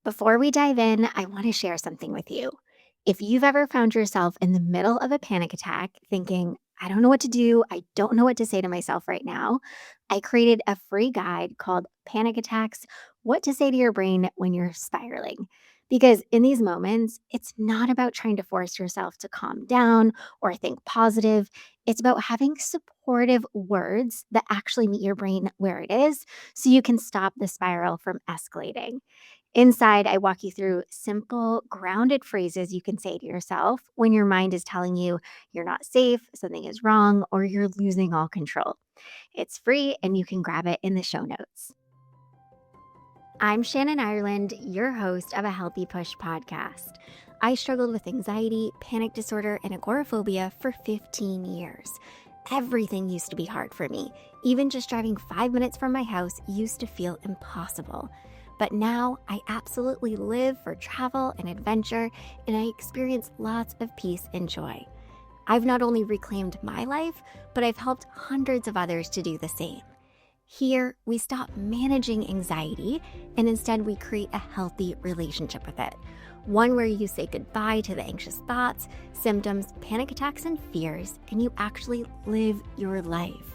Before we dive in, I want to share something with you. If you've ever found yourself in the middle of a panic attack thinking, I don't know what to do, I don't know what to say to myself right now, I created a free guide called Panic Attacks: What to Say to Your Brain When You're Spiraling. Because in these moments, it's not about trying to force yourself to calm down or think positive. It's about having supportive words that actually meet your brain where it is so you can stop the spiral from escalating. Inside, I walk you through simple, grounded phrases you can say to yourself when your mind is telling you you're not safe, something is wrong, or you're losing all control. It's free and you can grab it in the show notes. I'm Shannon Ireland, your host of a Healthy Push podcast. I struggled with anxiety, panic disorder, and agoraphobia for 15 years. Everything used to be hard for me. Even just driving 5 minutes from my house used to feel impossible. But now I absolutely live for travel and adventure, and I experience lots of peace and joy. I've not only reclaimed my life, but I've helped hundreds of others to do the same. Here, we stop managing anxiety, and instead we create a healthy relationship with it. One where you say goodbye to the anxious thoughts, symptoms, panic attacks, and fears, and you actually live your life.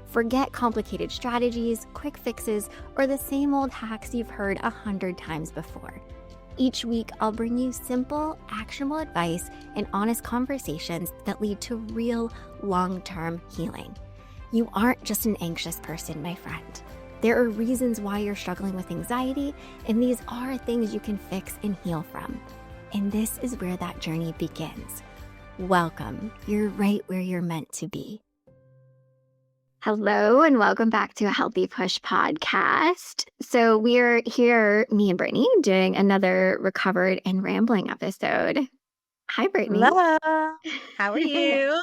Forget complicated strategies, quick fixes, or the same old hacks you've heard 100 times before. Each week, I'll bring you simple, actionable advice and honest conversations that lead to real, long-term healing. You aren't just an anxious person, my friend. There are reasons why you're struggling with anxiety, and these are things you can fix and heal from. And this is where that journey begins. Welcome. You're right where you're meant to be. Hello, and welcome back to a Healthy Push podcast. So we're here, me and Brittany, doing another recovered and rambling episode. Hi, Brittany. Hello. How are you?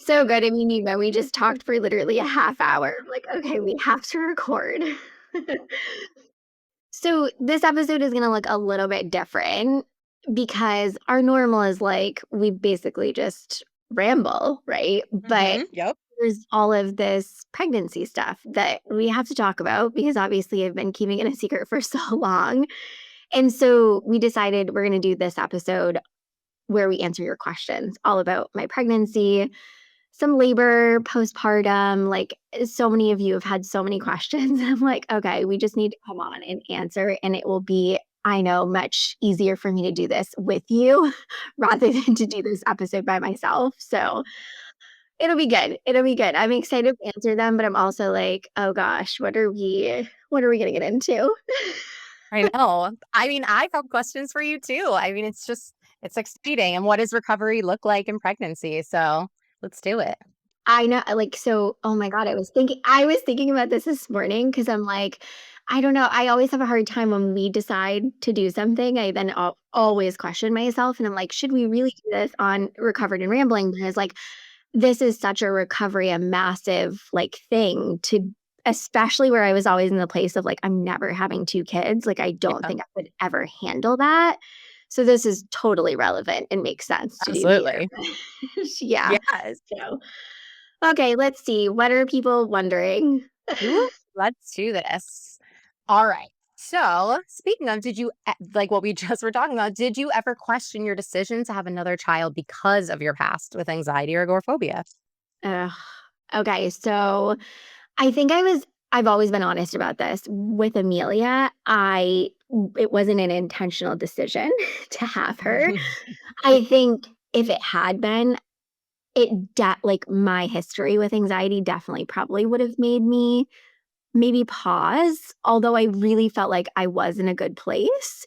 So good. I mean, we just talked for literally a half hour. I'm like, okay, we have to record. So this episode is going to look a little bit different because our normal is like we basically just ramble, right? But Yep. there's all of this pregnancy stuff that we have to talk about because obviously I've been keeping it a secret for so long. And so we decided we're going to do this episode where we answer your questions all about my pregnancy, some labor, postpartum. Like so many of you have had so many questions. I'm like, okay, we just need to come on and answer. And it will be, I know, much easier for me to do this with you rather than to do this episode by myself. So it'll be good. It'll be good. I'm excited to answer them, but I'm also like, oh gosh, what are we gonna get into? I know. I mean, I've got questions for you too. I mean, it's exciting. And what does recovery look like in pregnancy? So let's do it. I know, like, so, oh my God, I was thinking about this morning because I'm like, I don't know. I always have a hard time when we decide to do something. I then always question myself, and I'm like, should we really do this on Recovered and Rambling? Because like, this is such a recovery, a massive like thing to, especially where I was always in the place of like, I'm never having 2 kids. Like, I don't Yeah, think I could ever handle that. So this is totally relevant and makes sense to do here. absolutely. Yeah. Yes. So, okay, let's see. What are people wondering? Ooh, let's do this. All right. So, speaking of, like what we just were talking about, did you ever question your decision to have another child because of your past with anxiety or agoraphobia? Ugh. Okay, so I think I've always been honest about this. With Amelia, it wasn't an intentional decision to have her. I think if it had been, like my history with anxiety definitely probably would have made me maybe pause, although I really felt like I was in a good place.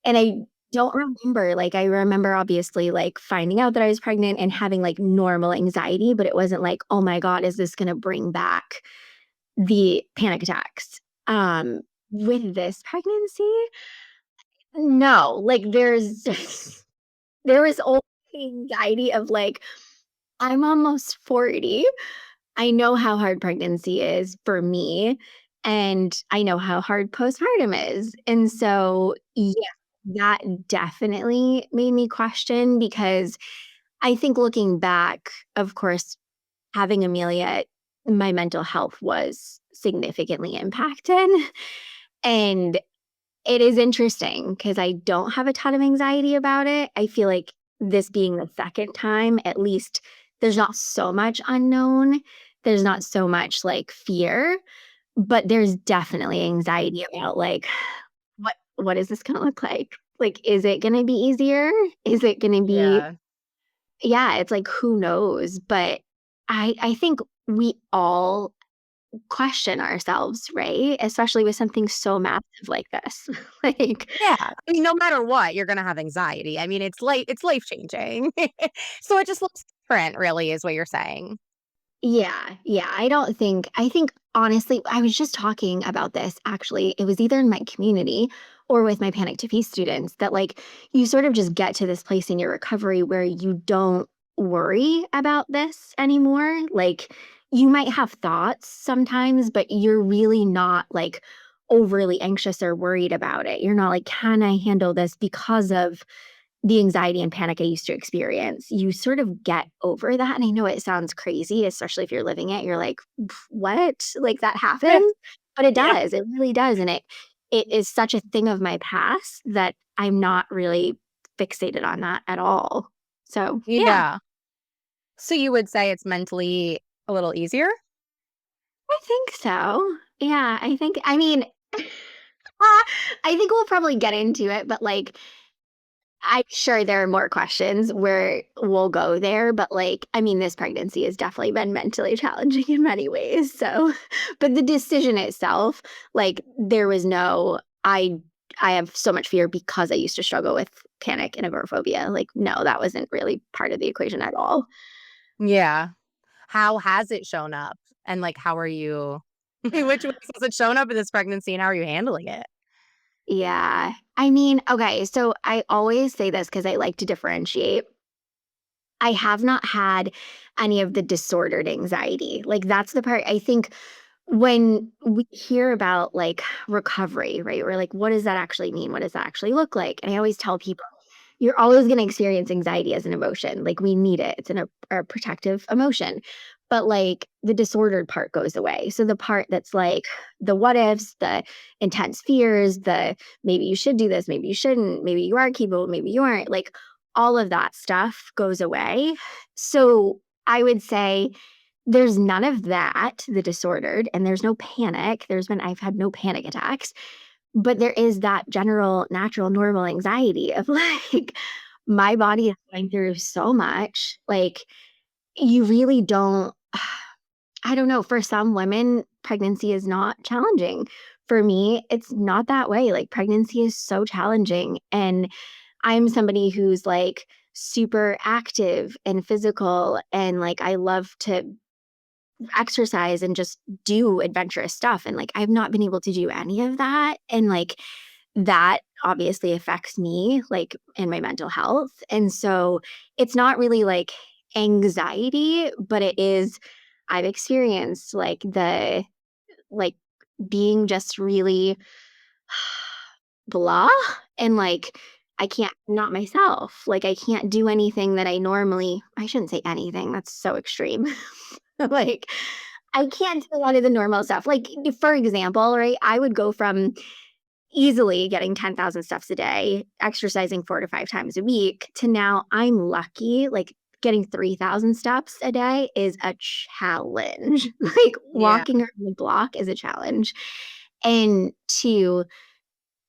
And I don't remember, like, I remember obviously like finding out that I was pregnant and having like normal anxiety, but it wasn't like, oh my God, is this going to bring back the panic attacks? With this pregnancy, no, like there was always anxiety of like, I'm almost 40. I know how hard pregnancy is for me, and I know how hard postpartum is. And so, yeah, that definitely made me question because I think looking back, of course, having Amelia, my mental health was significantly impacted. And It is interesting because I don't have a ton of anxiety about it. I feel like this being the second time, at least there's not so much unknown. There's not so much like fear, but there's definitely anxiety about like what is this gonna look like? Like, is it gonna be easier? Is it gonna be Yeah. yeah, it's like who knows? But I think we all question ourselves, right? Especially with something so massive like this. Like, Yeah. I mean, no matter what, you're gonna have anxiety. I mean, it's life changing. So it just looks different, really, is what you're saying. yeah, yeah, I think honestly, I was just talking about this actually. It was either in my community or with my panic to peace students that like you sort of just get to this place in your recovery where you don't worry about this anymore. Like you might have thoughts sometimes, but you're really not like overly anxious or worried about it. You're not like, can I handle this because of the anxiety and panic I used to experience, you sort of get over that. And I know it sounds crazy, especially if you're living it. You're like, what? Like that happened? But it Yeah. does. It really does. And it is such a thing of my past that I'm not really fixated on that at all. So yeah, Yeah. So you would say it's mentally a little easier? I think so. Yeah, I mean, I think we'll probably get into it, but like I'm sure there are more questions where we'll go there, but like, I mean, this pregnancy has definitely been mentally challenging in many ways. So, but the decision itself, like, there was no, I have so much fear because I used to struggle with panic and agoraphobia. Like, no, that wasn't really part of the equation at all. Yeah. How has it shown up? And, like, how are you which ways has it shown up in this pregnancy, and how are you handling it? Yeah. I mean, okay. So I always say this because I like to differentiate. I have not had any of the disordered anxiety. Like, that's the part I think when we hear about like recovery, right? We're like, what does that actually mean? What does that actually look like? And I always tell people, you're always going to experience anxiety as an emotion. Like we need it. It's a protective emotion. But like the disordered part goes away. So the part that's like the what ifs, the intense fears, the maybe you should do this, maybe you shouldn't, maybe you are capable, maybe you aren't, like all of that stuff goes away. So I would say there's none of that, the disordered, and there's no panic. I've had no panic attacks, but there is that general, natural, normal anxiety of like, my body is going through so much. Like, you really don't, I don't know. For some women, pregnancy is not challenging. For me, it's not that way. Like, pregnancy is so challenging. And I'm somebody who's like super active and physical. And like, I love to exercise and just do adventurous stuff. And like, I've not been able to do any of that. And like, that obviously affects me, like in my mental health. And so it's not really like anxiety, but it is, I've experienced like being just really blah and like, I can't, not myself. Like, I can't do anything that I shouldn't say anything. That's so extreme. Like, I can't do a lot of the normal stuff. Like, for example, right, I would go from easily getting 10,000 steps a day, exercising 4 to 5 times a week, to now I'm lucky, like, getting 3,000 steps a day is a challenge. Like, Yeah. walking around the block is a challenge. And 2,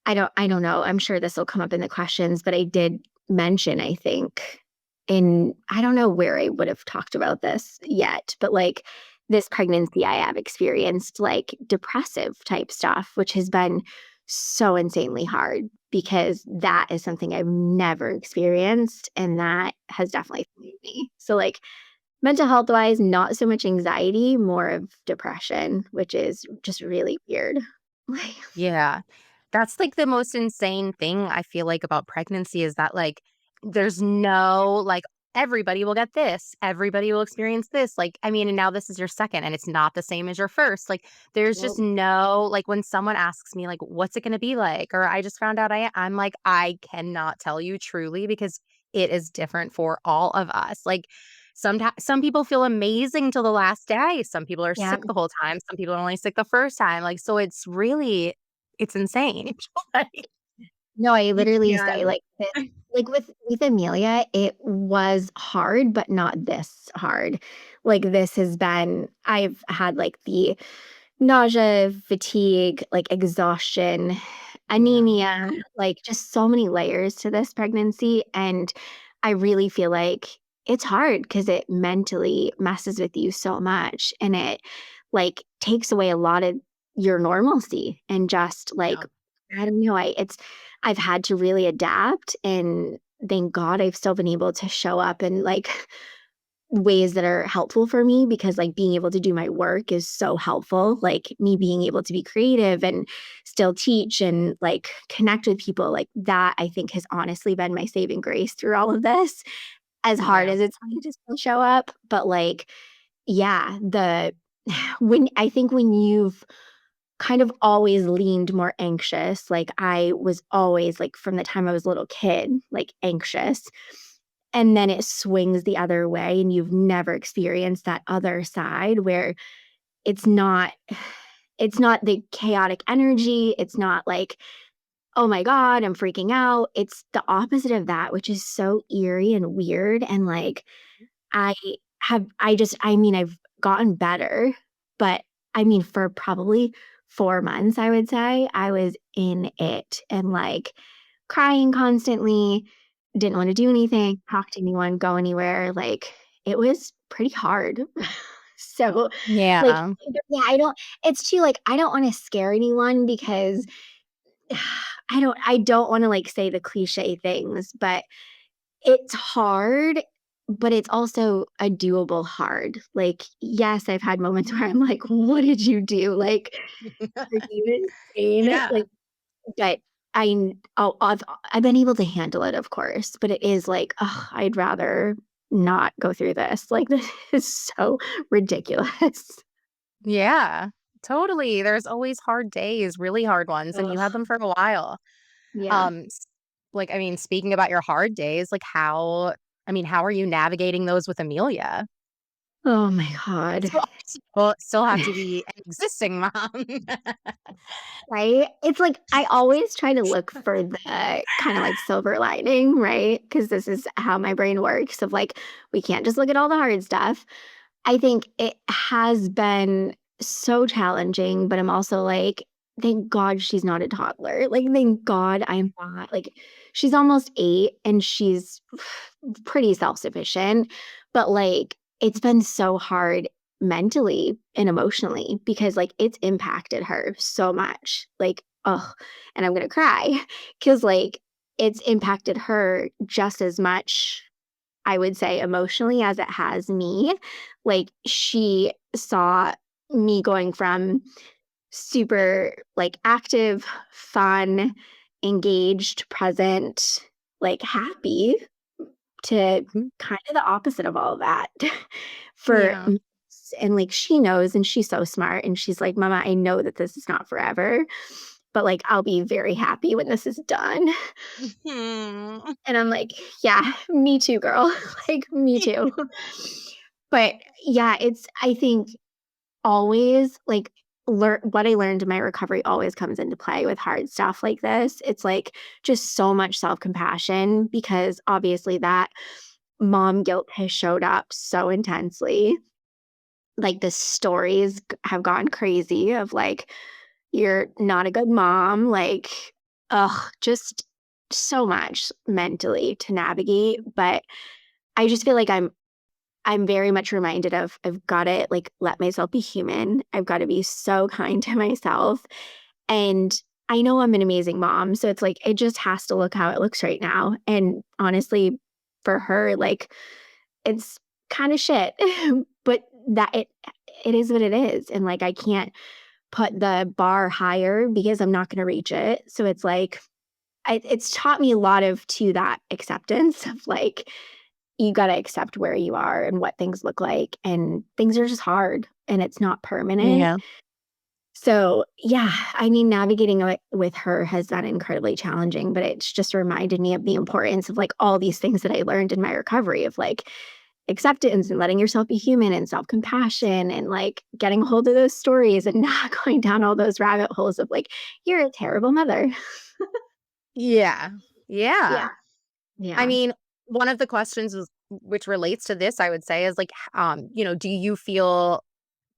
I don't know, I'm sure this will come up in the questions, but I did mention, I think, in I don't know where I would have talked about this yet, but, like, this pregnancy I have experienced, like, depressive type stuff, which has been so insanely hard because that is something I've never experienced, and that has definitely freed me. So, like, mental health-wise, not so much anxiety, more of depression, which is just really weird. Like Yeah. That's, like, the most insane thing I feel like about pregnancy is that, like, there's no, like, everybody will get this, everybody will experience this, like, I mean, and now this is your second, and it's not the same as your first, like, there's just no like, when someone asks me, like, "What's it gonna be like?" Or, "I just found out I'm like, "I cannot tell you truly because it is different for all of us." Like, some people feel amazing till the last day, some people are yeah. sick the whole time, some people are only sick the first time, like, so it's really It's insane. Like, No, I you literally say, can't. like, like, with Amelia, it was hard, but not this hard. Like, this has been I've had, like, the nausea, fatigue, like, exhaustion, Yeah. anemia, like, just so many layers to this pregnancy, and I really feel like it's hard because it mentally messes with you so much, and it, like, takes away a lot of your normalcy and just, like, Yeah. I don't know, I've had to really adapt, and thank God I've still been able to show up in, like, ways that are helpful for me because, like, being able to do my work is so helpful, like, me being able to be creative and still teach and, like, connect with people, like, that I think has honestly been my saving grace through all of this, as hard Yeah. as it's been to still show up, but, like, yeah, the when you've kind of always leaned more anxious. Like, I was always, like, from the time I was a little kid, like, anxious, and then it swings the other way, and you've never experienced that other side where it's not it's not the chaotic energy, it's not like, "Oh my god, I'm freaking out." It's the opposite of that, which is so eerie and weird, and, like, I I mean, I've gotten better, but I mean, for probably 4 months, I would say, I was in it and, like, crying constantly, didn't wanna do anything, talk to anyone, go anywhere, like, it was pretty hard. So, like, Yeah. yeah, it's too, like, I don't wanna scare anyone because I don't wanna, like, say the cliche things, but it's hard, but it's also a doable hard. Like, yes, I've had moments where I'm like, "What did you do?" Like, "Are you insane?" Yeah. Like, but I've been able to handle it, of course, but it is like, "Ugh, I'd rather not go through this." Like, this is so ridiculous. Yeah. Totally. There's always hard days, really hard ones, and you had Ugh, them for a while. yeah. Like, I mean, speaking about your hard days, like, how are you navigating those with Amelia? Oh my god. So still have to be an existing mom. Right? It's like I always try to look for the kinda, like, silver lining, right? Because this is how my brain works of, like, we can't just look at all the hard stuff. I think it has been so challenging, but I'm also like, "Thank God she's not a toddler." Like, thank God I'm not like, she's almost 8 and she's pretty self-sufficient, but, like, it's been so hard mentally and emotionally because, like, it's impacted her so much. Like, oh, and I'm gonna cry because, like, it's impacted her just as much, I would say, emotionally as it has me. Like, she saw me going from super, like, active, fun, engaged, present, like, happy to Mhm. kind of the opposite of all of that for Yeah. months, and, like, she knows, and she's so smart, and she's like, "Mama, I know that this is not forever, but, like, I'll be very happy when this is done." Mhm. And I'm like, "Yeah, me too, girl." Like, me too. But, yeah, it's I think always, like, what I learned in my recovery always comes into play with hard stuff like this. It's, like, just so much self-compassion because obviously that mom guilt has showed up so intensely. Like, the stories have gone crazy of, like, "You're not a good mom," like, ugh, just so much mentally to navigate, but I just feel like I'm very much reminded of I've gotta, like, let myself be human. I've gotta be so kind to myself, and I know I'm an amazing mom, so it's like, it just has to look how it looks right now, and honestly, for her, like, it's kinda shit, but it is what it is, and, like, I can't put the bar higher because I'm not gonna reach it, so it's like, it's taught me a lot of to that acceptance of, like, you gotta accept where you are and what things look like, and things are just hard, and it's not permanent. Yeah. So, yeah, I mean, navigating it with her has been incredibly challenging, but it's just reminded me of the importance of, like, all these things that I learned in my recovery of, like, acceptance and letting yourself be human and self-compassion and like getting a hold of those stories and not going down all those rabbit holes of like, you're a terrible mother. Yeah. Yeah. Yeah. I Yeah. mean, one of the questions is which relates to this, I would say, is like, do you feel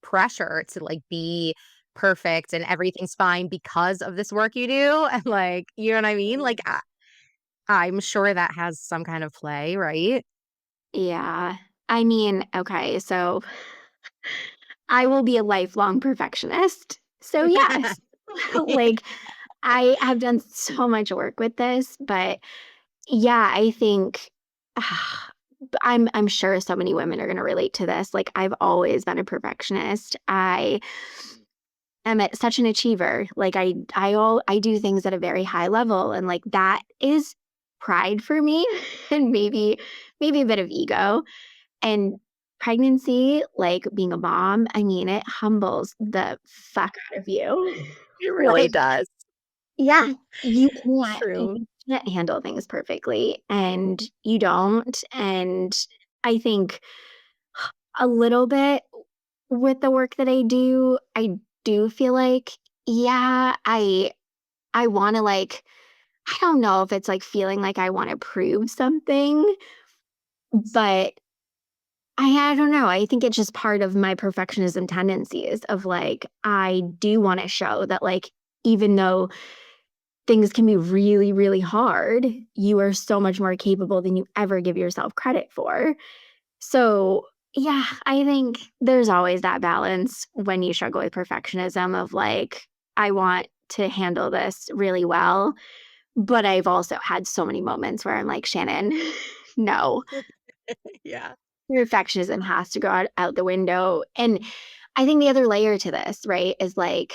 pressure to like be perfect and everything's fine because of this work you do? And like, you know what I mean? Like, I'm sure that has some kind of play, right? Yeah. I mean, okay, so I will be a lifelong perfectionist. So yes. Like I have done so much work with this, but yeah, I think I'm sure so many women are going to relate to this. Like I've always been a perfectionist. I am such an achiever. Like I do things at a very high level and like that is pride for me and maybe a bit of ego. And pregnancy, like being a mom, I mean, it humbles the fuck out of you. It really Like, does. yeah, True. you can't handle things perfectly, and you don't. And I think a little bit with the work that I do feel like, yeah, I want to like, I don't know if it's like feeling like I want to prove something, but I don't know. I think it's just part of my perfectionism tendencies of like, I do want to show that like, even though things can be really, really hard, you are so much more capable than you ever give yourself credit for. So, yeah, I think there's always that balance when you struggle with perfectionism of like, I want to handle this really well. But I've also had so many moments where I'm like, Shannon, no, Yeah. perfectionism has to go out the window. And I think the other layer to this, right, is like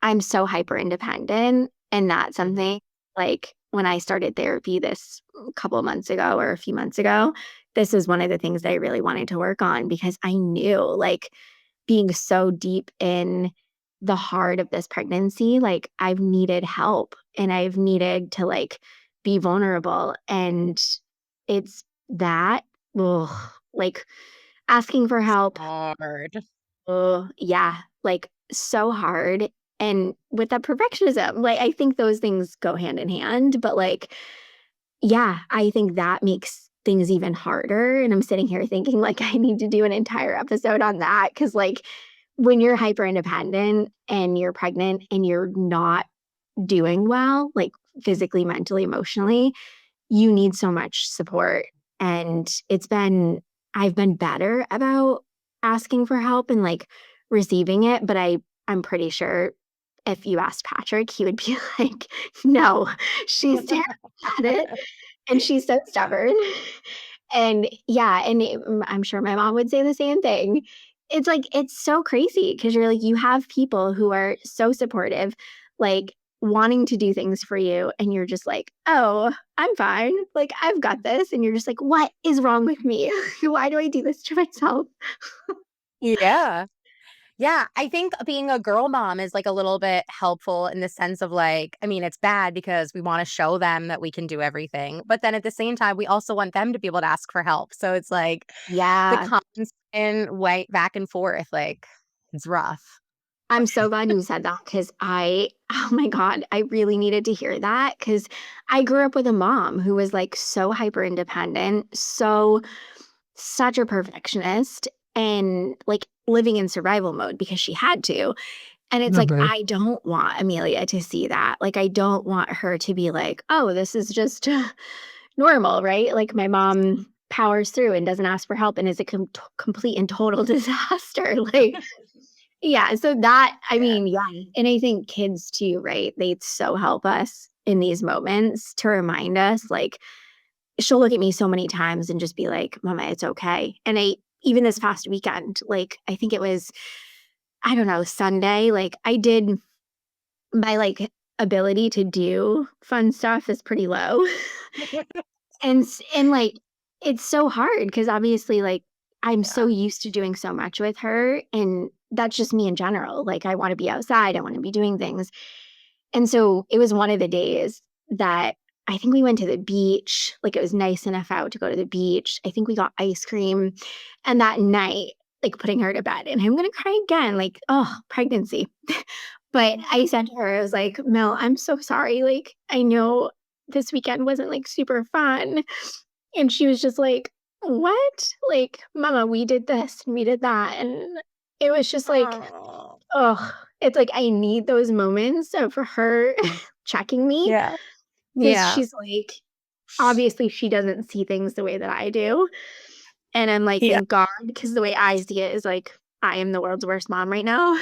I'm so hyper independent. And that's Mhm. something like when I started therapy this couple of months ago or a few months ago, this is one of the things that I really wanted to work on because I knew like being so deep in the heart of this pregnancy, like I've needed help and I've needed to like be vulnerable. And it's that, ugh, like asking for help. Hard. Oh, yeah, like so hard. And with that perfectionism, like I think those things go hand in hand, but like, yeah, I think that makes things even harder. And I'm sitting here thinking like I need to do an entire episode on that because like when you're hyper independent and you're pregnant and you're not doing well, like physically, mentally, emotionally, you need so much support. And I've been better about asking for help and like receiving it. But I'm pretty sure if you asked Patrick, he would be like, no, she's terrible at it. And she's so stubborn. And yeah, I'm sure my mom would say the same thing. It's like, it's so crazy because you're like, you have people who are so supportive, like wanting to do things for you. And you're just like, oh, I'm fine. Like, I've got this. And you're just like, what is wrong with me? Why do I do this to myself? Yeah. Yeah, I think being a girl mom is like a little bit helpful in the sense of like, I mean, it's bad because we want to show them that we can do everything. But then at the same time, we also want them to be able to ask for help. So it's like the Yeah. constant way back and forth, like it's rough. I'm so glad you said that because oh my God, I really needed to hear that because I grew up with a mom who was like so hyper independent, such a perfectionist, and like living in survival mode because she had to. And it's like, Mhm. I don't want Amelia to see that. Like, I don't want her to be like, oh, this is just normal, right? Like, my mom powers through and doesn't ask for help and is a complete and total disaster. Like, yeah, so that I Yeah. mean, yeah, and I think kids too, right? They so help us in these moments to remind us, like, she'll look at me so many times and just be like, "Mama, it's okay." And I even this past weekend, like, I think it was, I don't know, Sunday, like, I did my, like, ability to do fun stuff is pretty low. And, like, it's so hard because obviously, like, I'm so Yeah. used to doing so much with her, and that's just me in general, like, I wanna be outside, I wanna be doing things, and so, it was one of the days that I think we went to the beach. Like it was nice enough out to go to the beach. I think we got ice cream. And that night, like putting her to bed, and I'm gonna cry again, like, oh, pregnancy. But I said to her, I was like, Mel, I'm so sorry. Like, I know this weekend wasn't like super fun. And she was just like, what? Like, Mama, we did this and we did that. And it was just like, Oh. oh, it's like I need those moments of her checking me Yeah. because Yeah. she's like, obviously, she doesn't see things the way that I do. And I'm like, Yeah. thank God, because the way I see it is like, I am the world's worst mom right now.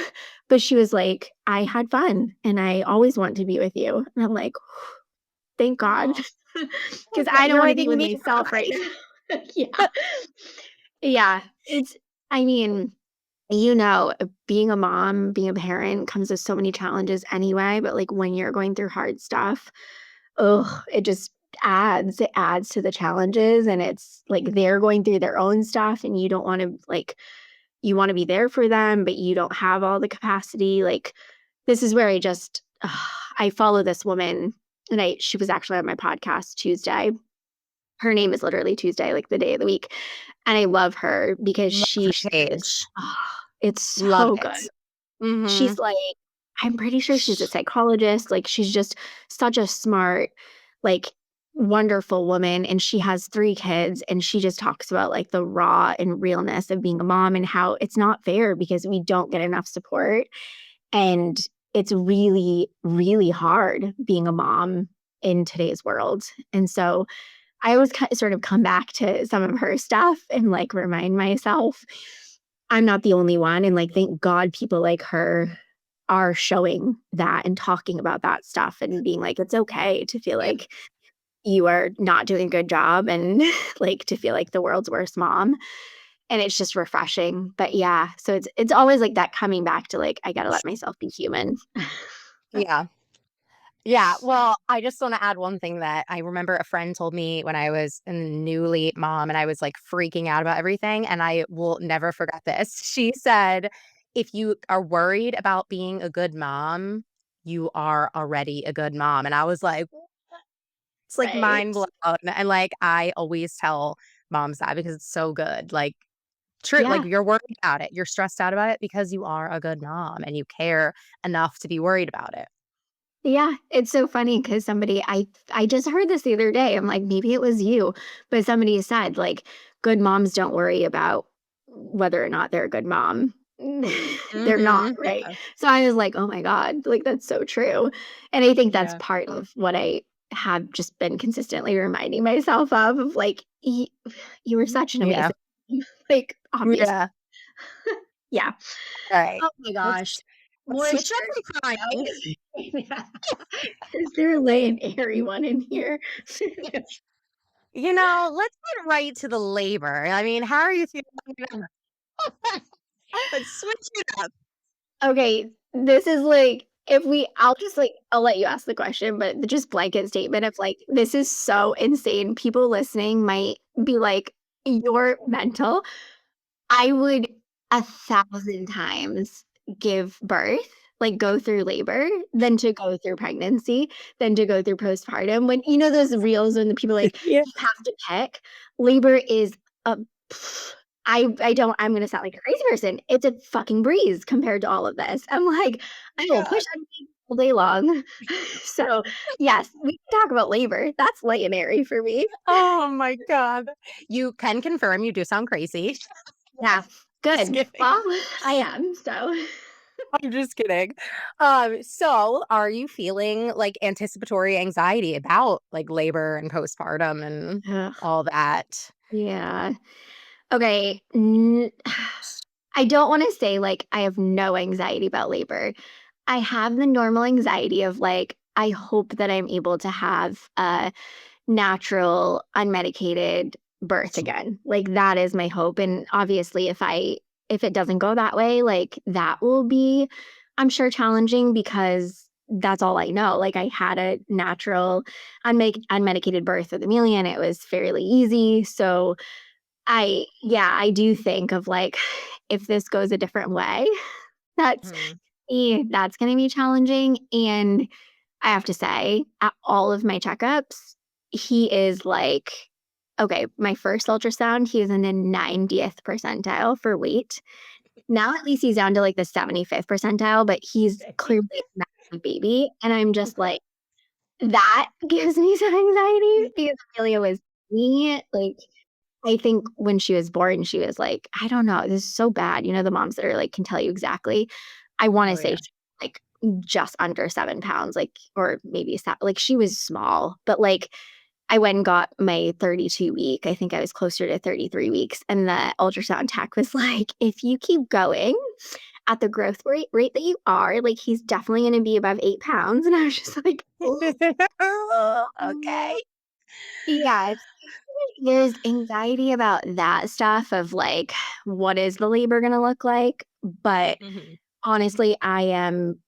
But she was like, I had fun and I always want to be with you. And I'm like, thank God. Oh, Because yeah, I don't you're want to be making with me myself cry. right now. Yeah. Yeah. I mean, being a mom, being a parent comes with so many challenges anyway. But like when you're going through hard stuff, oh, it adds to the challenges. And it's like they're going through their own stuff and you don't want to like, you want to be there for them, but you don't have all the capacity. Like this is where I follow this woman and she was actually on my podcast Tuesday. Her name is literally Tuesday, like the day of the week. And I love her because Love she her shares, page. it's Love so good. it. Mhm. She's like, I'm pretty sure she's a psychologist. Like, she's just such a smart, like, wonderful woman. And she has 3 kids. And she just talks about like the raw and realness of being a mom and how it's not fair because we don't get enough support. And it's really, really hard being a mom in today's world. And so I always sort of come back to some of her stuff and like remind myself I'm not the only one. And like, thank God people like her are showing that and talking about that stuff and being like, it's okay to feel Yeah. like you are not doing a good job and like to feel like the world's worst mom. And it's just refreshing. But yeah, so it's always like that coming back to like, I gotta let myself be human. Yeah. Yeah, well, I just wanna add one thing that I remember a friend told me when I was a newly mom and I was, like, freaking out about everything, and I will never forget this. She said, "If you are worried about being a good mom, you are already a good mom," and I was like, it's, like, mind Right. blown, and, like, I always tell moms that because it's so good, like, true, like, Yeah. you're worried about it, you're stressed out about it because you are a good mom and you care enough to be worried about it. Yeah, it's so funny because I just heard this the other day. I'm like, maybe it was you, but somebody said like good moms don't worry about whether or not they're a good mom. They're not, Mhm. right? Yeah. So I was like, oh my God, like that's so true. And I think that's Yeah. part of what I have just been consistently reminding myself of like, you were such an Yeah. amazing, like, obviously. Yeah. Yeah. Alright. Oh my Let's gosh. let's More switch up shares. from crying. Yeah. Is there a lay and airy one in here? Let's get right to the labor. I mean, how are you feeling? Let's switch it up. Okay, this is like if we I'll just like I'll let you ask the question, but just blanket statement of like, this is so insane. People listening might be like, "You're mental." I would 1,000 times give birth, like, go through labor, than to go through pregnancy, than to go through postpartum. When those reels when the people like, Yeah. "You have to pick." Labor is a I don't I'm gonna sound like a crazy person. It's a fucking breeze compared to all of this. I'm like, I will push God. anything all day long. So, yes, we can talk about labor. That's light and airy for me. Oh my god. You can confirm you do sound crazy. Yeah, Just good. kidding. Well, I am, so I'm just kidding. So are you feeling, like, anticipatory anxiety about, like, labor and postpartum and Ugh, all that? yeah. Okay, I don't wanna say, like, I have no anxiety about labor. I have the normal anxiety of, like, I hope that I'm able to have a natural, unmedicated birth again. Like, that is my hope, and obviously, if it doesn't go that way, like, that will be, I'm sure, challenging because that's all I know. Like, I had a natural, unmedicated birth with Amelia, and it was fairly easy, so I do think of, like, if this goes a different way, that's Mhm. that's gonna be challenging, and I have to say, at all of my checkups, he is like okay, my first ultrasound, he was in the 90th percentile for weight. Now at least he's down to, like, the 75th percentile, but he's clearly a massive baby, and I'm just like, that gives me some anxiety because Amelia was me, like, I think when she was born, she was like, I don't know, this is so bad, you know, the moms that are like, can tell you exactly. I wanna Oh, say yeah. she like, just under 7 pounds, like, or maybe like, she was small, but, like, I went and got my 32 week, I think I was closer to 33 weeks, and the ultrasound tech was like, "If you keep going at the growth rate that you are, like, he's definitely gonna be above 8 pounds," and I was just like, "Oh." Okay. Yes. There's anxiety about that stuff of, like, what is the labor gonna look like? But Mhm. honestly, I am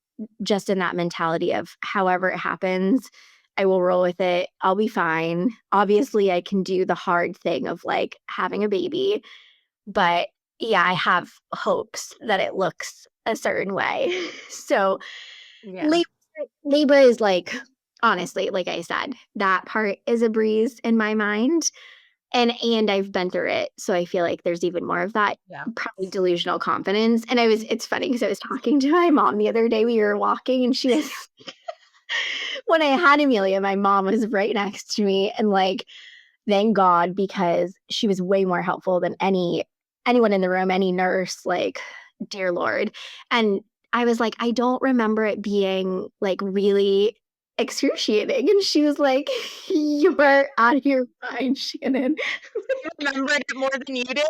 just in that mentality of however it happens, I will roll with it. I'll be fine. Obviously, I can do the hard thing of, like, having a baby, but yeah, I have hopes that it looks a certain way. So, Yeah. labor labor is, like honestly, like I said, that part is a breeze in my mind. And I've been through it, so I feel like there's even more of that Yeah. probably delusional confidence, and it's funny because I was talking to my mom the other day, we were walking, and she was when I had Amelia, my mom was right next to me, and, like, thank God because she was way more helpful than anyone in the room, any nurse, like, dear Lord, and I was like, "I don't remember it being, like, really excruciating," and she was like, "You're out of your mind, Shannon." You remembered it more than you did?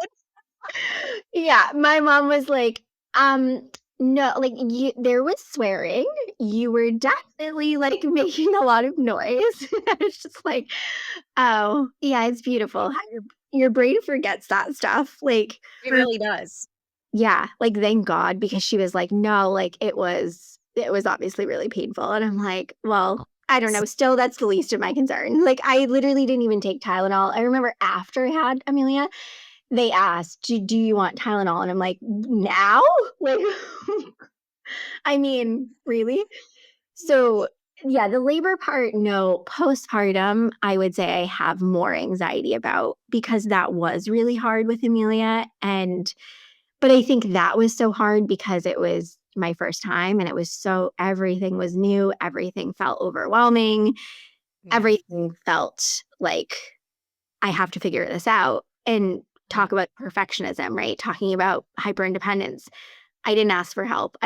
Yeah, my mom was like, no, like, you there was swearing, you were definitely, like, making a lot of noise." I was just like, "Oh, yeah, it's beautiful how your brain forgets that stuff." Like, It really does. yeah, like, thank God because she was like, "No, like, it was obviously really painful," and I'm like, "Well, I don't know, still, that's the least of my concern." Like, I literally didn't even take Tylenol. I remember after I had Amelia, they asked, "Do you want Tylenol?" And I'm like, "Now?" Like, I mean, really? So, yeah, the labor part, no. Postpartum, I would say I have more anxiety about because that was really hard with Amelia, and but I think that was so hard because it was my first time and it was so everything was new, everything felt overwhelming, Yeah. everything felt like I have to figure this out and Yeah. talk about perfectionism, right? Talking about hyper independence. I didn't ask for help.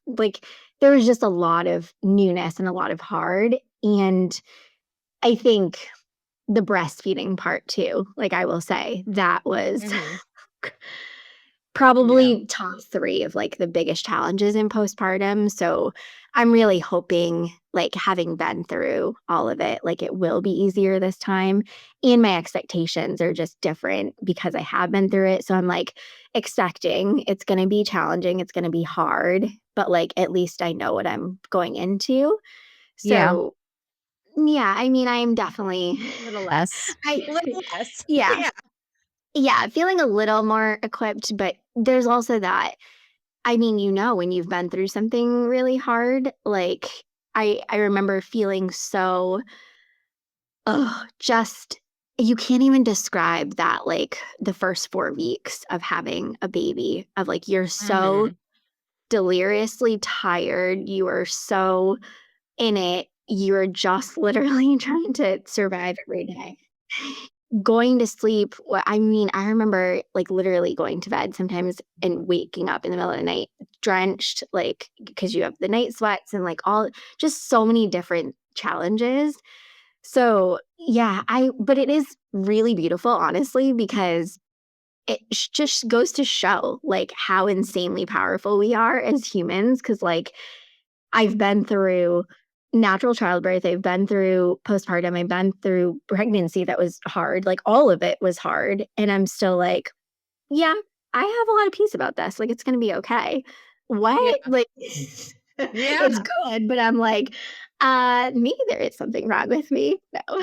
Like, there was just a lot of newness and a lot of hard. And I think the breastfeeding part too, like I will say, that was Mhm. Yeah. probably top 3 of, like, the biggest challenges in postpartum, so I'm really hoping, like, having been through all of it, like, it will be easier this time, and my expectations are just different because I have been through it, so I'm, like, expecting it's gonna be challenging, it's gonna be hard, but, like, at least I know what I'm going into, Yeah. so, yeah, I mean, I am definitely A little less. I A little less. yeah. Yeah. Yeah, feeling a little more equipped, but there's also that I mean, you know, when you've been through something really hard, like, I remember feeling so just you can't even describe that, like, the first 4 weeks of having a baby, of, like, you're so Mhm. deliriously tired, you are so in it, you're just literally trying to survive every day. Going to sleep, I mean, I remember, like, literally going to bed sometimes and waking up in the middle of the night drenched, like, because you have the night sweats and, like, all just so many different challenges. So, yeah, I but it is really beautiful, honestly, because it just goes to show, like, how insanely powerful we are as humans. Because like, I've been through natural childbirth, I've been through postpartum, I've been through pregnancy that was hard, like, all of it was hard, and I'm still like, "Yeah, I have a lot of peace about this, like, it's gonna be okay." Yeah. "What?" Like, it's Yeah. good, but I'm like, maybe there is something wrong with me." No.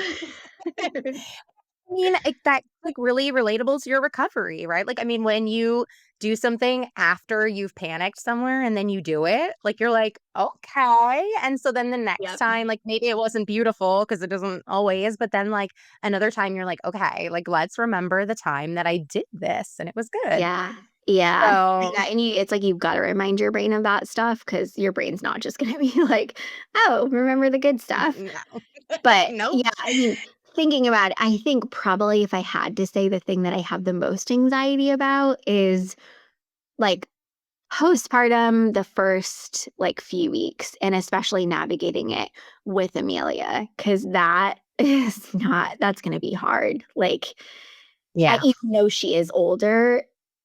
mean, that's, like, really relatable to your recovery, right? Like, I mean, when you do something after you've panicked somewhere and then you do it, like, you're like, "Okay," and so then the next Yep. time, like, maybe it wasn't beautiful because it doesn't always, but then, like, another time you're like, "Okay, like, let's remember the time that I did this and it was good." Yeah. Yeah. So, Yeah, and it's like you've gotta remind your brain of that stuff because your brain's not just gonna be like, "Oh, remember the good stuff." no. But, Nope. yeah, I mean, thinking about it, I think probably if I had to say the thing that I have the most anxiety about is, like, postpartum, the first, like, few weeks, and especially navigating it with Amelia, because that is not that's gonna be hard. Like, I Yeah. even though she is older,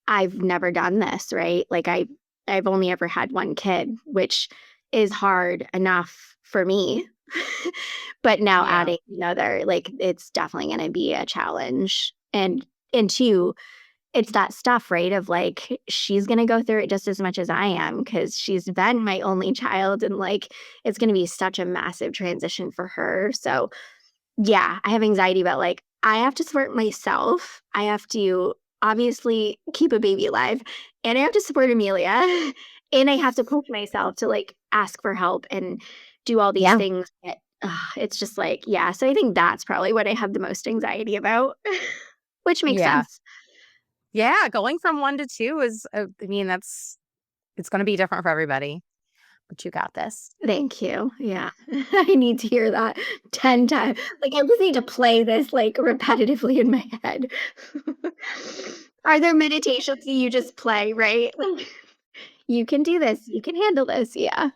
I've never done this, right? Like, I've only ever had 1 kid, which is hard enough for me. But now Yeah. adding another, like, it's definitely gonna be a challenge. And 2, it's that stuff, right, of, like, she's gonna go through it just as much as I am because 'cause she's been my only child, and, like, it's gonna be such a massive transition for her. So yeah, I have anxiety about, like, I have to support myself. I have to obviously keep a baby alive, and I have to support Amelia, and I have to push myself to, like, ask for help and do all these Yeah. things that it's just like, yeah, so I think that's probably what I have the most anxiety about, which makes Yeah. sense. Yeah, going from 1 to 2 is, I mean, it's gonna be different for everybody, but you got this. Thank you, yeah. I need to hear that 10 times. Like, I just need to play this, like, repetitively in my head. Are there meditations that you just play, right? Like, "You can do this, you can handle this," yeah.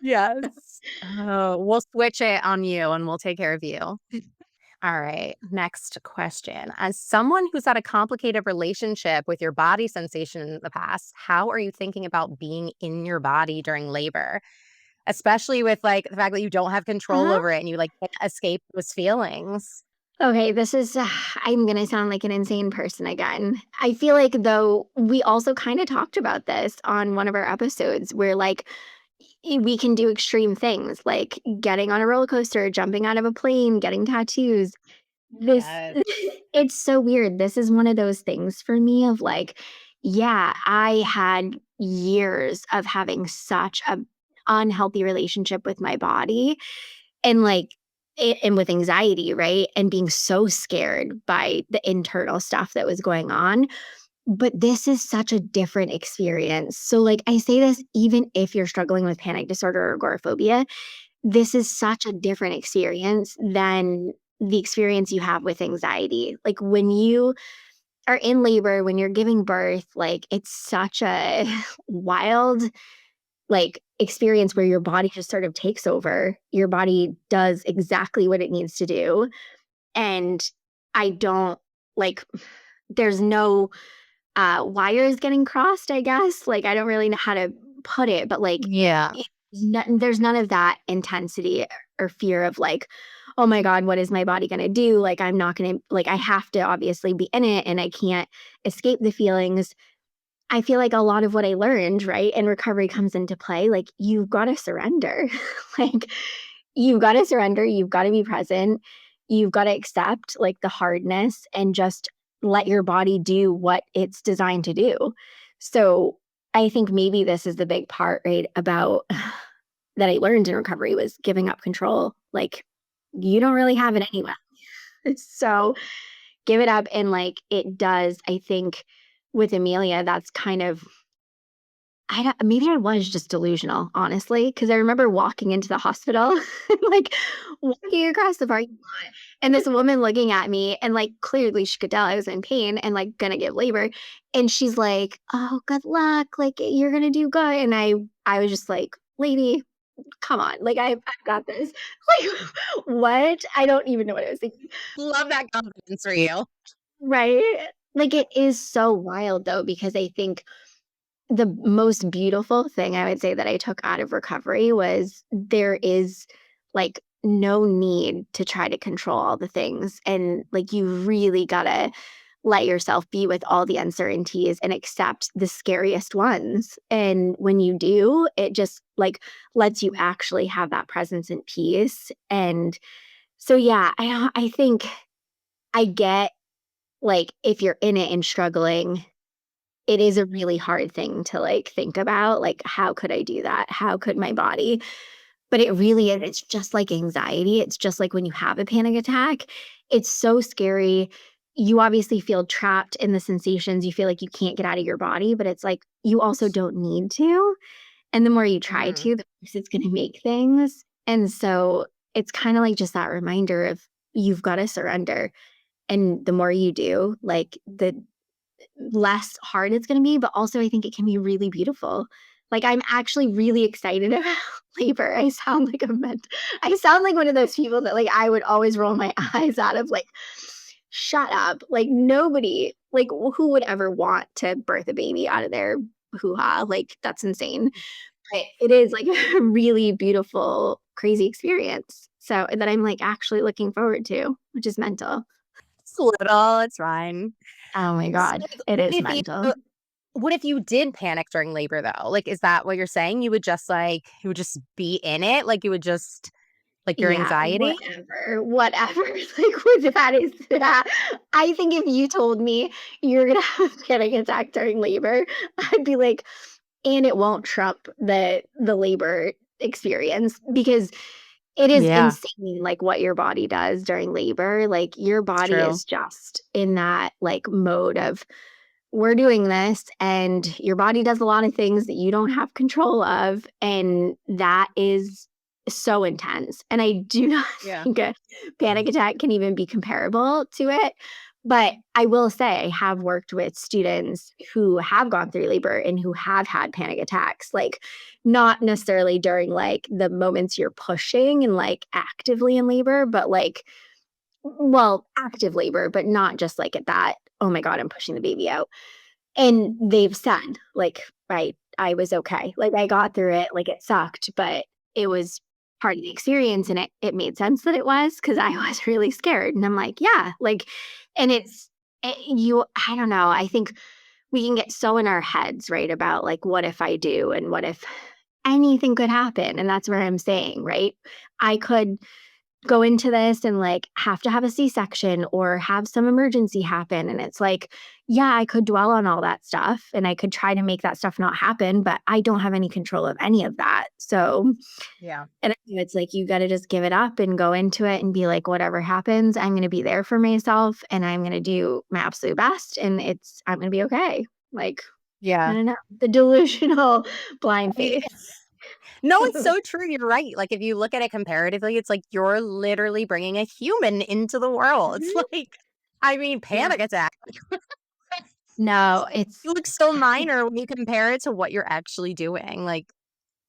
Yes. Oh, we'll switch it on you and we'll take care of you. All right, next question. As someone who's had a complicated relationship with your body sensation in the past, how are you thinking about being in your body during labor? Especially with like the fact that you don't have control Uh-huh. over it and you like can't escape those feelings. Okay, this is I'm gonna sound like an insane person again. I feel like, though, we also kinda talked about this on one of our episodes where, like, we can do extreme things, like getting on a roller coaster, jumping out of a plane, getting tattoos. This Yes. it's so weird. This is one of those things for me of, like, yeah, I had years of having such a unhealthy relationship with my body and, like, and with anxiety, right? And being so scared by the internal stuff that was going on. But this is such a different experience. So, like, I say this even if you're struggling with panic disorder or agoraphobia, this is such a different experience than the experience you have with anxiety. Like, when you are in labor, when you're giving birth, like, it's such a wild, like, experience where your body just sort of takes over. Your body does exactly what it needs to do, and I don't like, there's no wires getting crossed, I guess. Like, I don't really know how to put it, but, like, Yeah. there's none of that intensity or fear of, like, "Oh my god, what is my body gonna do?" Like, I'm not gonna like, I have to obviously be in it, and I can't escape the feelings. I feel like a lot of what I learned, right, and recovery comes into play, like, you've gotta surrender. Like, you've gotta surrender, you've gotta be present, you've gotta accept, like, the hardness and just let your body do what it's designed to do. So, I think maybe this is the big part, right, about that I learned in recovery was giving up control. Like, you don't really have it anyway. So, give it up, and, like, it does, I think, with Amelia, that's kind of I don't maybe I was just delusional, honestly, because I remember walking into the hospital, like, walking across the parking lot, and this woman looking at me, and, like, clearly she could tell I was in pain and, like, gonna give labor, and she's like, "Oh, good luck, like, you're gonna do good," and I was just like, "Lady, come on, like, I've got this." Like, what? I don't even know what I was thinking. Love that confidence for you. Right? Like, it is so wild, though, because I think the most beautiful thing I would say that I took out of recovery was there is, like, no need to try to control all the things, and, like, you really gotta let yourself be with all the uncertainties and accept the scariest ones, and when you do, it just, like, lets you actually have that presence and peace, and so, yeah, I think I get, like, if you're in it and struggling, it is a really hard thing to, like, think about, like, "How could I do that? How could my body?" But it really is, it's just like anxiety, it's just like when you have a panic attack, it's so scary. You obviously feel trapped in the sensations, you feel like you can't get out of your body, but it's like, you also don't need to, and the more you try Mhm. to, the worse it's gonna make things, and so, it's kinda like just that reminder of you've gotta surrender, and the more you do, like, the less hard it's gonna be, but also I think it can be really beautiful. Like, I'm actually really excited about labor. I sound like one of those people that, like, I would always roll my eyes out of, like, "Shut up." Like, nobody like, who would ever want to birth a baby out of their hoo-ha? Like, that's insane. But it is, like, a really beautiful, crazy experience. So that I'm, like, actually looking forward to, which is mental. It's little, it's fine. Oh my So, god. like, It is mental. what if you did panic during labor, though? Like, is that what you're saying? You would just be in it? Like, you would just like, your Yeah, anxiety? whatever, whatever, like, what that is that I think if you told me you're gonna have a panic attack during labor, I'd be like, "And it won't trump the labor experience," because it is Yeah, insane, like, what your body does during labor, like, your it's body true. is just in that, like, mode of we're doing this and your body does a lot of things that you don't have control of and that is so intense and I do not Yeah. think a panic attack can even be comparable to it, but I will say I have worked with students who have gone through labor and who have had panic attacks, like not necessarily during like the moments you're pushing and like actively in labor, but like well active labor but not just like at that oh my god I'm pushing the baby out and they've said, like, right, I was okay. Like, I got through it, like, it sucked, but it was part of the experience, and it made sense that it was because I was really scared, and I'm like, "Yeah," like and it's you I don't know, I think we can get so in our heads, right, about, like, what if I do, and what if anything could happen, and that's where I'm saying, right? I could go into this and like have to have a C-section or have some emergency happen. And it's like, yeah, I could dwell on all that stuff and I could try to make that stuff not happen, but I don't have any control of any of that. So, Yeah. and I think it's like you got to just give it up and go into it and be like, whatever happens, I'm going to be there for myself and I'm going to do my absolute best and I'm going to be okay. Like, I Yeah. don't know, the delusional blind I mean, faith. no, it's so true, you're right. Like, if you look at it comparatively, it's like you're literally bringing a human into the world. It's Mhm. like, I mean, Yeah. panic attack. No, You look so minor when you compare it to what you're actually doing, like,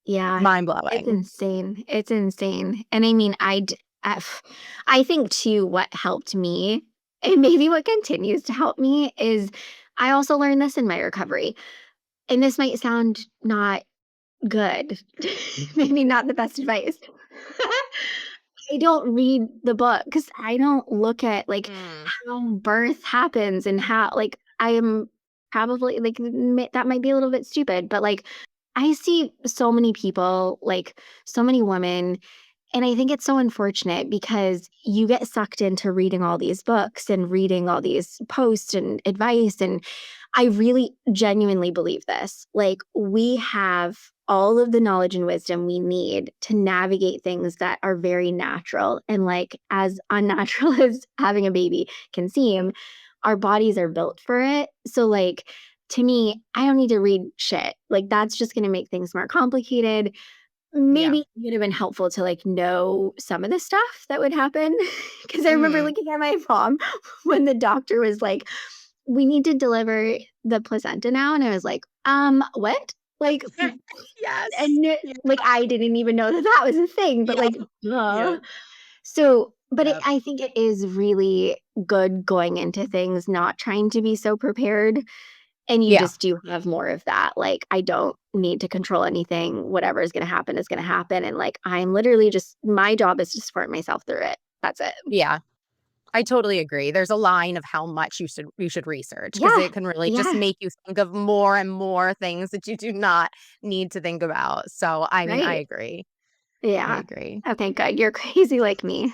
yeah, it's mind-blowing. insane, it's insane, and I mean, I think too what helped me, and maybe what continues to help me, is I also learned this in my recovery, and this might sound not good, maybe not the best advice. I don't read the book because I don't look at, like, Mm, how birth happens and how like, I am probably like, that might be a little bit stupid, but, like, I see so many people, like, so many women, and I think it's so unfortunate because you get sucked into reading all these books and reading all these posts and advice, and I really genuinely believe this. Like, we have all of the knowledge and wisdom we need to navigate things that are very natural. And, like, as unnatural as having a baby can seem, our bodies are built for it. So, like, to me, I don't need to read shit. Like, that's just going to make things more complicated. yeah. Maybe it would have been helpful to, like, know some of the stuff that would happen. Because I remember Mhm. looking at my mom when the doctor was like, "We need to deliver the placenta now," and I was like, what?" Like, Yes. and, Yeah. like, I didn't even know that that was a thing, but, Yep. like, duh. Yep. So but Yep. I think it is really good going into things not trying to be so prepared, and you Yeah. just do have more of that, like, I don't need to control anything, whatever is gonna happen, and, like, I'm literally just my job is to support myself through it. That's it. Yeah. I totally agree. There's a line of how much you should research because Yeah. it can really just Yeah. make you think of more and more things that you do not need to think about. So, I mean, I Right. agree. I Yeah. agree. Okay, good. You're crazy like me.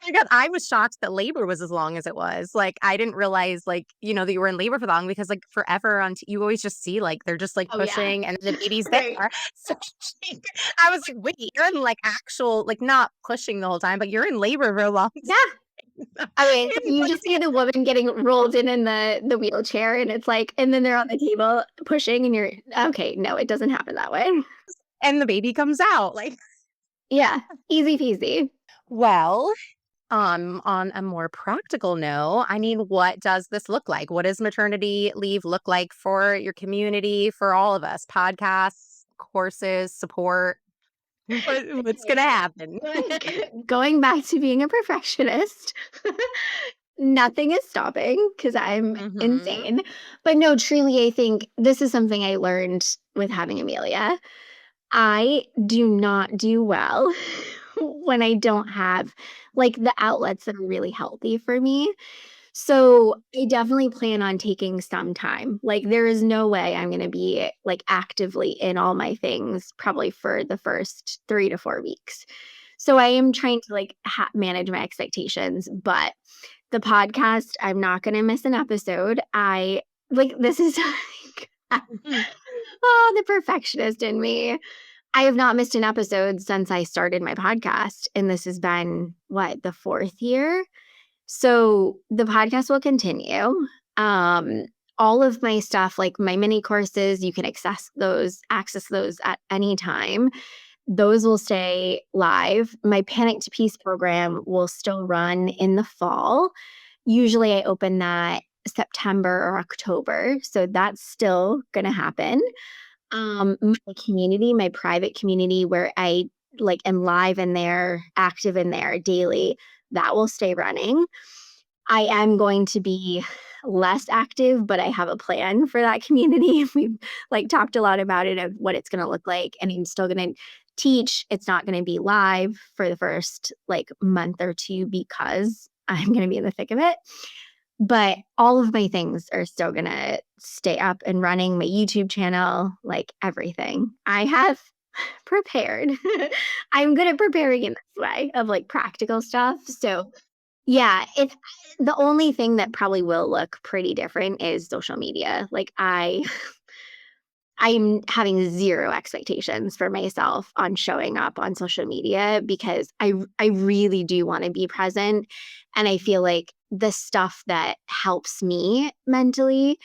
Because I was shocked that labor was as long as it was. Like, I didn't realize, like, that you were in labor for that long because, like, forever on you always just see, like, they're just, like, Oh, yeah. pushing and the baby's there. Right. So, I was like, "Wait, you're in, like, actual like, not pushing the whole time, but you're in labor for a long Yeah. time." I mean, so And, you like, just see the woman getting rolled in the wheelchair, and it's like and then they're on the table pushing, and you're okay, no, it doesn't happen that way. the baby comes out, like Yeah, easy peasy. well, on a more practical note, I mean, what does this look like? What does maternity leave look like for your community, for all of us? Podcasts, courses, support? What's gonna Okay, happen? going back to being a perfectionist, nothing is stopping because 'cause I'm Mhm. insane. But no, truly, I think this is something I learned with having Amelia. I do not do well when I don't have, like, the outlets that are really healthy for me. So, I definitely plan on taking some time. Like, there is no way I'm gonna be, like, actively in all my things probably for the first 3 to 4 weeks. So, I am trying to, like, manage my expectations, but the podcast, I'm not gonna miss an episode. I like, this is like Mhm. oh, the perfectionist in me. I have not missed an episode since I started my podcast, and this has been, what, the 4th year? So, the podcast will continue. Um, all of my stuff, like my mini courses, you can access those at any time. Those will stay live. My Panic to Peace program will still run in the fall. Usually, I open that September or October, so that's still gonna happen. My community, my private community where I, like, am live in there, active in there daily, that will stay running. I am going to be less active, but I have a plan for that community. We've, like, talked a lot about it of what it's gonna look like, and I'm still gonna teach. It's not gonna be live for the first, like, month or 2 because I'm gonna be in the thick of it. But all of my things are still gonna stay up and running, my YouTube channel, like, everything. I have prepared. I'm good at preparing in this way of, like, practical stuff, so yeah, it's the only thing that probably will look pretty different is social media. Like, I'm having 0 expectations for myself on showing up on social media because I really do wanna be present, and I feel like the stuff that helps me mentally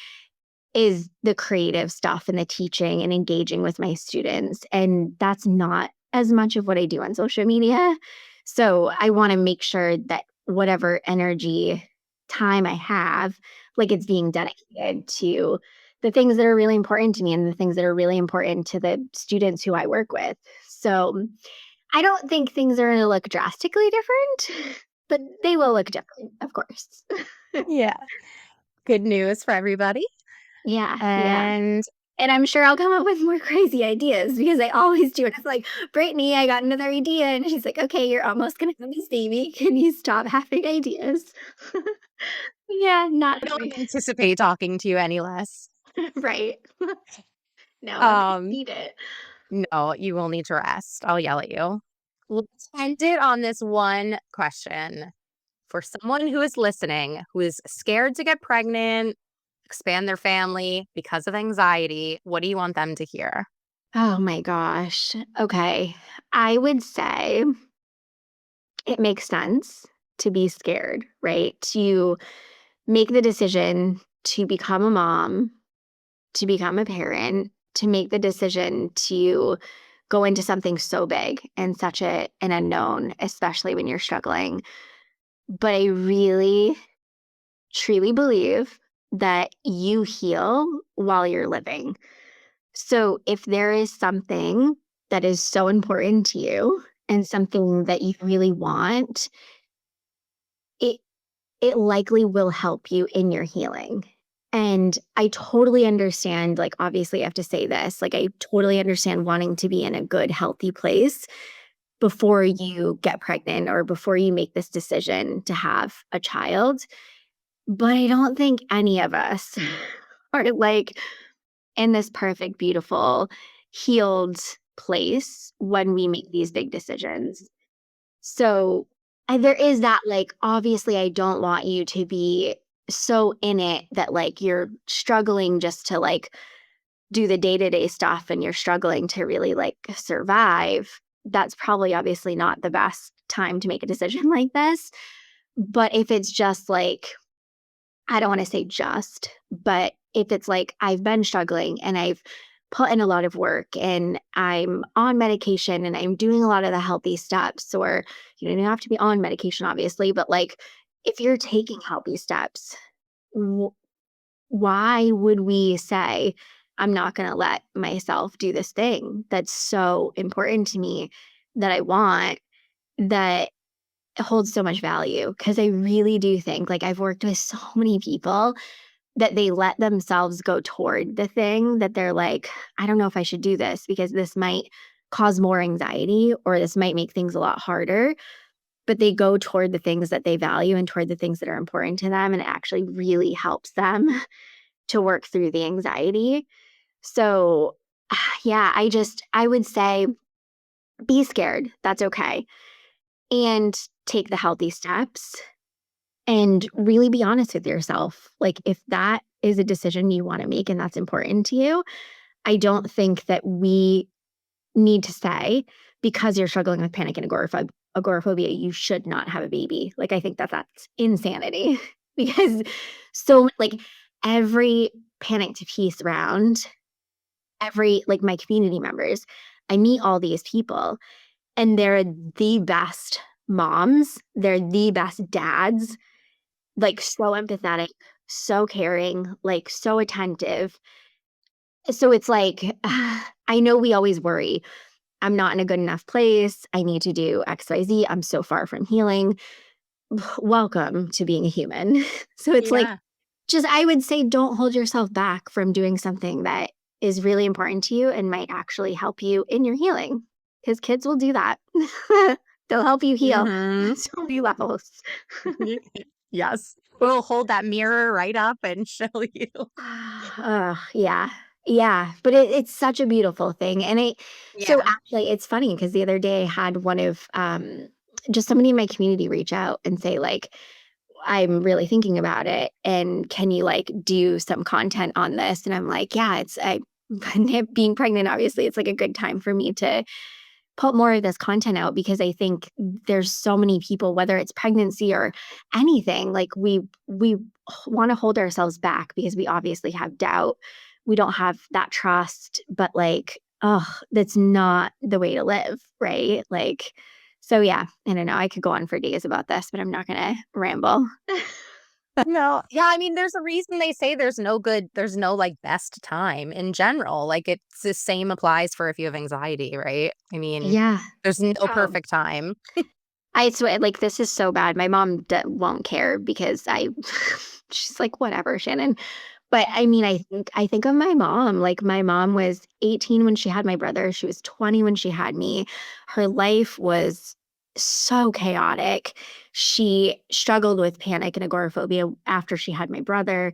is the creative stuff and the teaching and engaging with my students, and that's not as much of what I do on social media. So, I wanna make sure that whatever energy, time I have, like, it's being dedicated to the things that are really important to me and the things that are really important to the students who I work with. So, I don't think things are gonna look drastically different, but they will look different, of course. Yeah. Good news for everybody. Yeah, yeah. And And I'm sure I'll come up with more crazy ideas because I always do. And it's like, Brittany, I got another idea. And she's like, okay, you're almost going to have this baby. Can you stop having ideas? Yeah, not I really. don't anticipate talking to you any less. Right. No, I'm going to Um, need it. no, you will need to rest. I'll yell at you. Let's end it on this one question. For someone who is listening, who is scared to get pregnant, expand their family because of anxiety, what do you want them to hear? Oh my gosh. Okay. I would say it makes sense to be scared, right? To make the decision to become a mom, to become a parent, to make the decision to go into something so big and such an unknown, especially when you're struggling. But I really, truly believe that you heal while you're living. So if there is something that is so important to you and something that you really want, it it likely will help you in your healing. And I totally understand, like, obviously, I have to say this, like, I totally understand wanting to be in a good, healthy place before you get pregnant or before you make this decision to have a child. But I don't think any of us are, like, in this perfect, beautiful, healed place when we make these big decisions. So, there is that, like, obviously, I don't want you to be so in it that, like, you're struggling just to, like, do the day-to-day stuff and you're struggling to really, like, survive. That's probably obviously not the best time to make a decision like this. But if it's just like, I don't wanna say just, but if it's like I've been struggling and I've put in a lot of work and I'm on medication and I'm doing a lot of the healthy steps, or you don't even have to be on medication, obviously, but like if you're taking healthy steps, w- why would we say, I'm not going to let myself do this thing that's so important to me that I want, that holds so much value? Because I really do think, like, I've worked with so many people that they let themselves go toward the thing that they're like, I don't know if I should do this because this might cause more anxiety or this might make things a lot harder. But they go toward the things that they value and toward the things that are important to them. And it actually really helps them to work through the anxiety. So, yeah, I would say be scared. That's okay. And take the healthy steps and really be honest with yourself. Like, if that is a decision you want to make and that's important to you, I don't think that we need to say, because you're struggling with panic and agoraphobia, you should not have a baby. Like, I think that that's insanity because so, like, every panicked piece round, every, like, my community members, I meet all these people and they're the best moms, they're the best dads, like, so empathetic, so caring, like, so attentive. So it's like, I know we always worry, "I'm not in a good enough place. I need to do XYZ. I'm so far from healing." Welcome to being a human. So it's like, Yeah. just I would say don't hold yourself back from doing something that is really important to you and might actually help you in your healing, because kids will do that. They'll help you heal Mhm. so many levels. Yes. We'll hold that mirror right up and show you. Yeah. Yeah, but it's such a beautiful thing, and so Yeah. actually, it's funny because the other day I had one of, just somebody in my community reach out and say, like, "I'm really thinking about it, and can you, like, do some content on this?" And I'm like, "Yeah, it's I being pregnant, obviously, it's, like, a good time for me to put more of this content out because I think there's so many people, whether it's pregnancy or anything, like we want to hold ourselves back because we obviously have doubt. We don't have that trust, but like, oh, that's not the way to live, right? Like, so yeah, I don't know. I could go on for days about this, but I'm not gonna ramble. No. Yeah, I mean, there's a reason they say there's no, like, best time in general. Like, it's the same applies for if you have anxiety, right? I mean, Yeah. there's no Oh, perfect time. I swear, like, this is so bad. My mom won't care because she's like, whatever, Shannon. But I mean, I think of my mom, like, my mom was 18 when she had my brother, she was 20 when she had me. Her life was so chaotic. She struggled with panic and agoraphobia after she had my brother,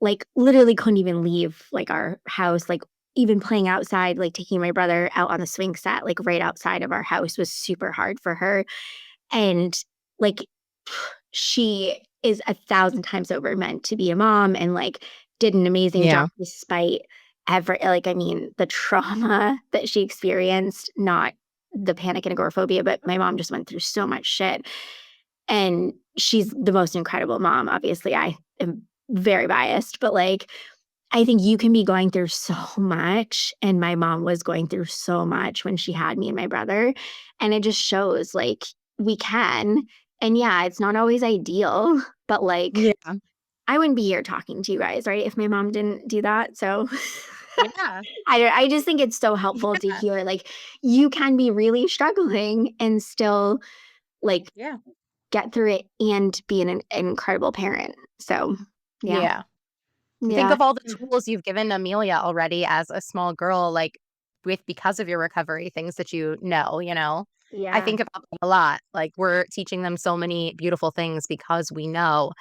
like, literally couldn't even leave, like, our house, like, even playing outside, like, taking my brother out on the swing set, like, right outside of our house was super hard for her, and, like, she is 1,000 times over meant to be a mom and, like, did an amazing job Yeah. despite I mean, the trauma that she experienced, not the panic and agoraphobia, but my mom just went through so much shit, and she's the most incredible mom, obviously, I am very biased, but, like, I think you can be going through so much, and my mom was going through so much when she had me and my brother, and it just shows, like, we can, and yeah, it's not always ideal, but, like, Yeah. I wouldn't be here talking to you guys, right, if my mom didn't do that, so Yeah. I just think it's so helpful to Yeah. hear, like, you can be really struggling and still, like, Yeah. get through it and be an incredible parent, so, yeah. Yeah. Think Yeah. of all the tools you've given Amelia already as a small girl, like, with because of your recovery, things that you know, you know? I Yeah. think about that a lot, like, we're teaching them so many beautiful things because we know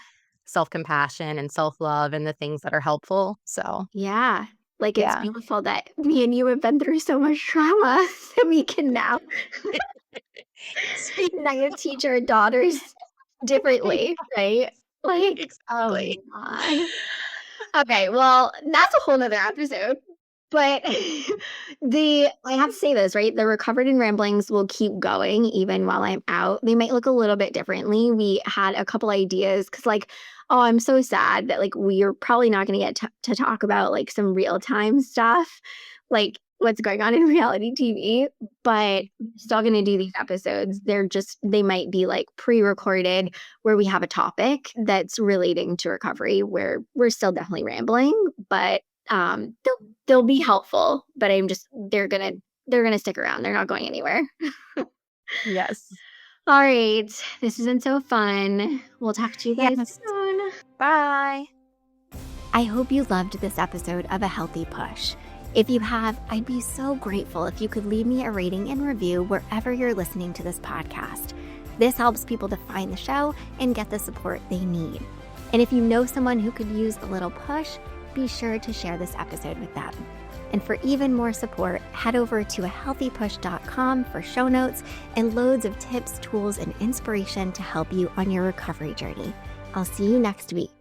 self-compassion and self-love and the things that are helpful, so Yeah. Like, it's Yeah. beautiful that me and you have been through so much trauma that we can now now teach our daughters differently, right? Like, oh Exactly. my god. Okay, well, that's a whole nother episode. But I have to say this, right? The Recovered and Ramblings will keep going even while I'm out. They might look a little bit differently. We had a couple ideas because, like, oh, I'm so sad that like we're probably not going to get to talk about like some real time stuff, like what's going on in reality TV. But still going to do these episodes. They might be like pre-recorded where we have a topic that's relating to recovery where we're still definitely rambling, but they'll be helpful, but they're gonna stick around. They're not going anywhere. Yes. All right. This has been so fun. We'll talk to you guys Yes. soon. Bye. I hope you loved this episode of A Healthy Push. If you have, I'd be so grateful if you could leave me a rating and review wherever you're listening to this podcast. This helps people to find the show and get the support they need. And if you know someone who could use a little push, be sure to share this episode with them. And for even more support, head over to ahealthypush.com for show notes and loads of tips, tools, and inspiration to help you on your recovery journey. I'll see you next week.